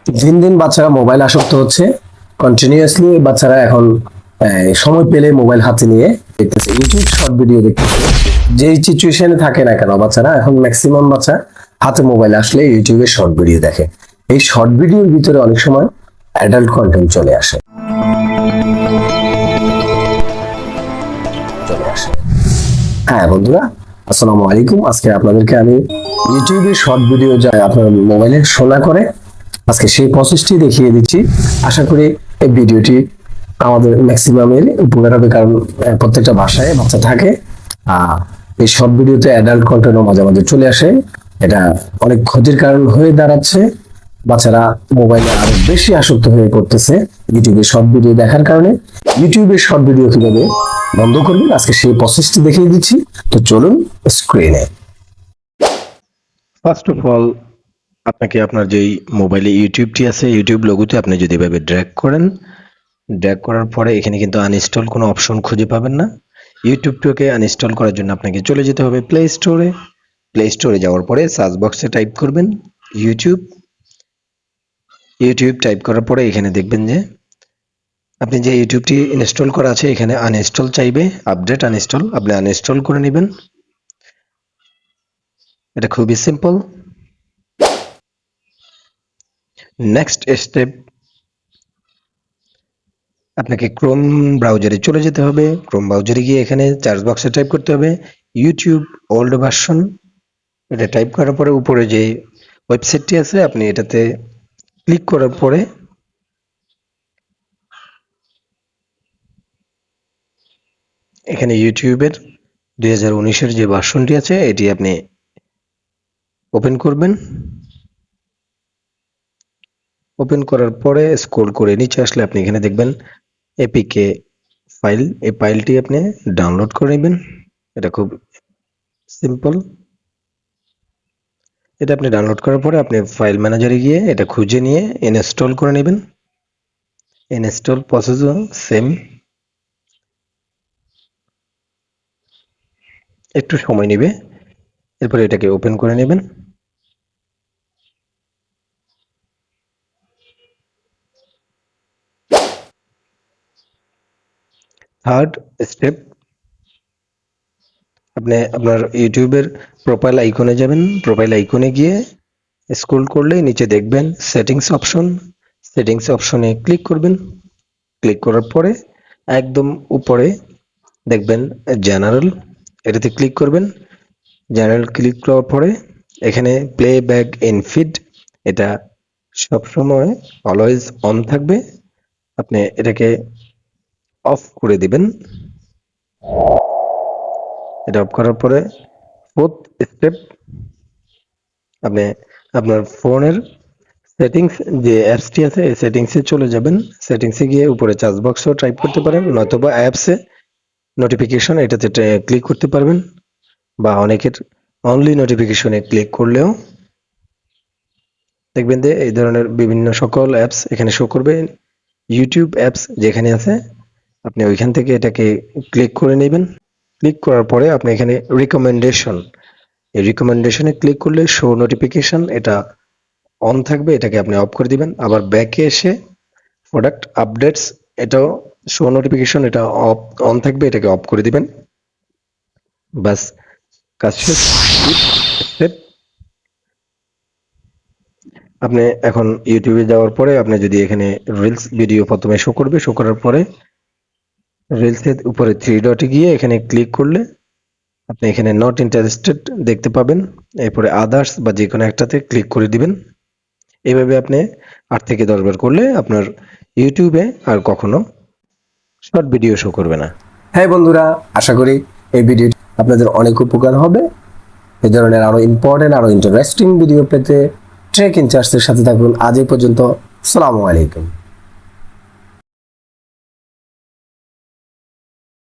দিন দিন বাচ্চারা মোবাইল আসক্ত হচ্ছে। কন্টিনিউয়াসলি বাচ্চারা এখন সময় পেলে মোবাইল হাতে নিয়ে দেখতেছে, ইউটিউব শর্ট ভিডিও দেখতেছে। যেই সিচুয়েশনে থাকে না কেন বাচ্চারা এখন ম্যাক্সিমাম বাচ্চা হাতে মোবাইল আসলে ইউটিউবে শর্ট ভিডিও দেখে। এই শর্ট ভিডিওর ভিতরে অনেক সময় অ্যাডাল্ট কন্টেন্ট চলে আসে। হ্যাঁ বন্ধুরা, আসসালামু আলাইকুম। আজকে আপনাদেরকে আমি ইউটিউবে শর্ট ভিডিও যা আপনার মোবাইলে শোনা করে আজকে সেই প্রসেসটি দেখিয়ে দিচ্ছি। আশা করি এই ভিডিওটি আমাদের ম্যাক্সিমামের উপকার হবে, কারণ প্রত্যেকটা ভাষায় বাচ্চা থাকে। এই শর্ট ভিডিওতে অ্যাডাল্ট কন্টেন্টও মাঝে মাঝে চলে আসে। এটা অনেক ক্ষতির কারণ হয়ে দাঁড়াচ্ছে। বাচ্চারা মোবাইলে আরো বেশি আসক্ত হয়ে পড়তেছে ইউটিউবে শর্ট ভিডিও দেখার কারণে। ইউটিউবে শর্ট ভিডিও কিভাবে বন্ধ করবেন আজকে সেই প্রসেসটি দেখিয়ে দিচ্ছি। তো চলুন স্ক্রিনে। ফার্স্ট অফ অল, আপনাকে আপনার যেই মোবাইলে ইউটিউবটি আছে, ইউটিউব লোগোতে আপনি যদি এভাবে ড্র্যাগ করেন, ড্র্যাগ করার পরে এখানে কিন্তু আনইনস্টল কোনো অপশন খুঁজে পাবেন না। ইউটিউবটাকে আনইনস্টল করার জন্য আপনাকে চলে যেতে হবে প্লে স্টোরে। প্লে স্টোরে যাওয়ার পরে সার্চ বক্সে টাইপ করবেন ইউটিউব। ইউটিউব টাইপ করার পরে এখানে দেখবেন যে আপনি যে ইউটিউবটি ইনস্টল করা আছে এখানে আনইনস্টল চাইবে, আপডেট আনইনস্টল, আপনি আনইনস্টল করে নেবেন। এটা খুবই সিম্পল। নেক্সট স্টেপ, আপনাকে ক্রোম ব্রাউজারে চলে যেতে হবে। ক্রোম ব্রাউজারে গিয়ে এখানে সার্চ বক্সে টাইপ করতে হবে ইউটিউব ওল্ড ভার্সন। এটা টাইপ করার পরে উপরে যে ওয়েবসাইটটি আছে আপনি এটাতে ক্লিক করার পরে এখানে ইউটিউবের 2019-এর যে ভার্সনটি আছে এটি আপনি ওপেন করবেন। ওপেন করার পরে স্ক্রল করে নিচে আসলে আপনি এখানে দেখবেন এপিকে ফাইল। এই ফাইলটি আপনি ডাউনলোড করে নেবেন। এটা খুব সিম্পল। এটা আপনি ডাউনলোড করার পরে আপনি ফাইল ম্যানেজারে গিয়ে এটা খুঁজে নিয়ে ইনস্টল করে নেবেন। ইনস্টল প্রসেসও সেম, একটু সময় নেবে। এরপরে এটাকে ওপেন করে নেবেন। থার্ড স্টেপ, আপনি আপনার ইউটিউবের প্রোফাইল আইকনে যাবেন। প্রোফাইল আইকনে গিয়ে স্ক্রল করলে নিচে দেখবেন সেটিংস অপশন। সেটিংস অপশনে ক্লিক করবেন। ক্লিক করার পরে একদম উপরে দেখবেন জেনারেল, এটাতে ক্লিক করবেন। জেনারেল ক্লিক করার পরে এখানে প্লে ব্যাক ইন ফিড, এটা সবসময় অলওয়েজ অন থাকবে। আপনি এটাকে অফ করে দিবেন। এটা অফ করার পরে ফোর্থ স্টেপ, আপনি আপনার ফোনের সেটিংস যে অ্যাপসটি আছে এই সেটিংসে চলে যাবেন। সেটিংসে গিয়ে উপরে সার্চ বক্সও টাইপ করতে পারেন, নয়তোবা অ্যাপসে নোটিফিকেশন এটাতে ক্লিক করতে পারবেন, বা অনেকের অনলি নোটিফিকেশনে ক্লিক করলেও দেখবেন যে এই ধরনের বিভিন্ন সকল অ্যাপস এখানে শো করবে। ইউটিউব অ্যাপস যেখানে আছে আপনি ওইখান থেকে এটাকে ক্লিক করে নেবেন। ক্লিক করার পরে আপনি এখানে রিকমেন্ডেশন, এই রিকমেন্ডেশনে ক্লিক করলে শো নোটিফিকেশন এটা অন থাকবে, এটাকে আপনি অফ করে দিবেন। আবার ব্যাকে এসে প্রোডাক্ট আপডেটস, এটাও শো নোটিফিকেশন এটা অফ অন থাকবে, এটাকে অফ করে দিবেন। বাস, কাজ শেষ। স্টেপ, আপনি এখন ইউটিউবে যাওয়ার পরে আপনি যদি এখানে রিলস ভিডিও প্রথমে শো করবে, শো করার পরে রিলসের উপরে থ্রি ডটে গিয়ে এখানে ক্লিক করলে আপনি এখানে নট ইন্টারেস্টেড দেখতে পাবেন। এরপরে আদার্স বা যে কোনো একটাতে ক্লিক করে দিবেন। এইভাবে আপনি 8 থেকে 10 বার করলে আপনার ইউটিউবে আর কখনো শর্ট ভিডিও শো করবে না। হ্যাঁ বন্ধুরা, আশা করি এই ভিডিওটি আপনাদের অনেক উপকার হবে। এই ধরনের আরো ইম্পর্টেন্ট আরো ইন্টারেস্টিং ভিডিও পেতে ট্রেক ইনচার্জের সাথে থাকুন। আজ এই পর্যন্ত, আসসালামু আলাইকুম।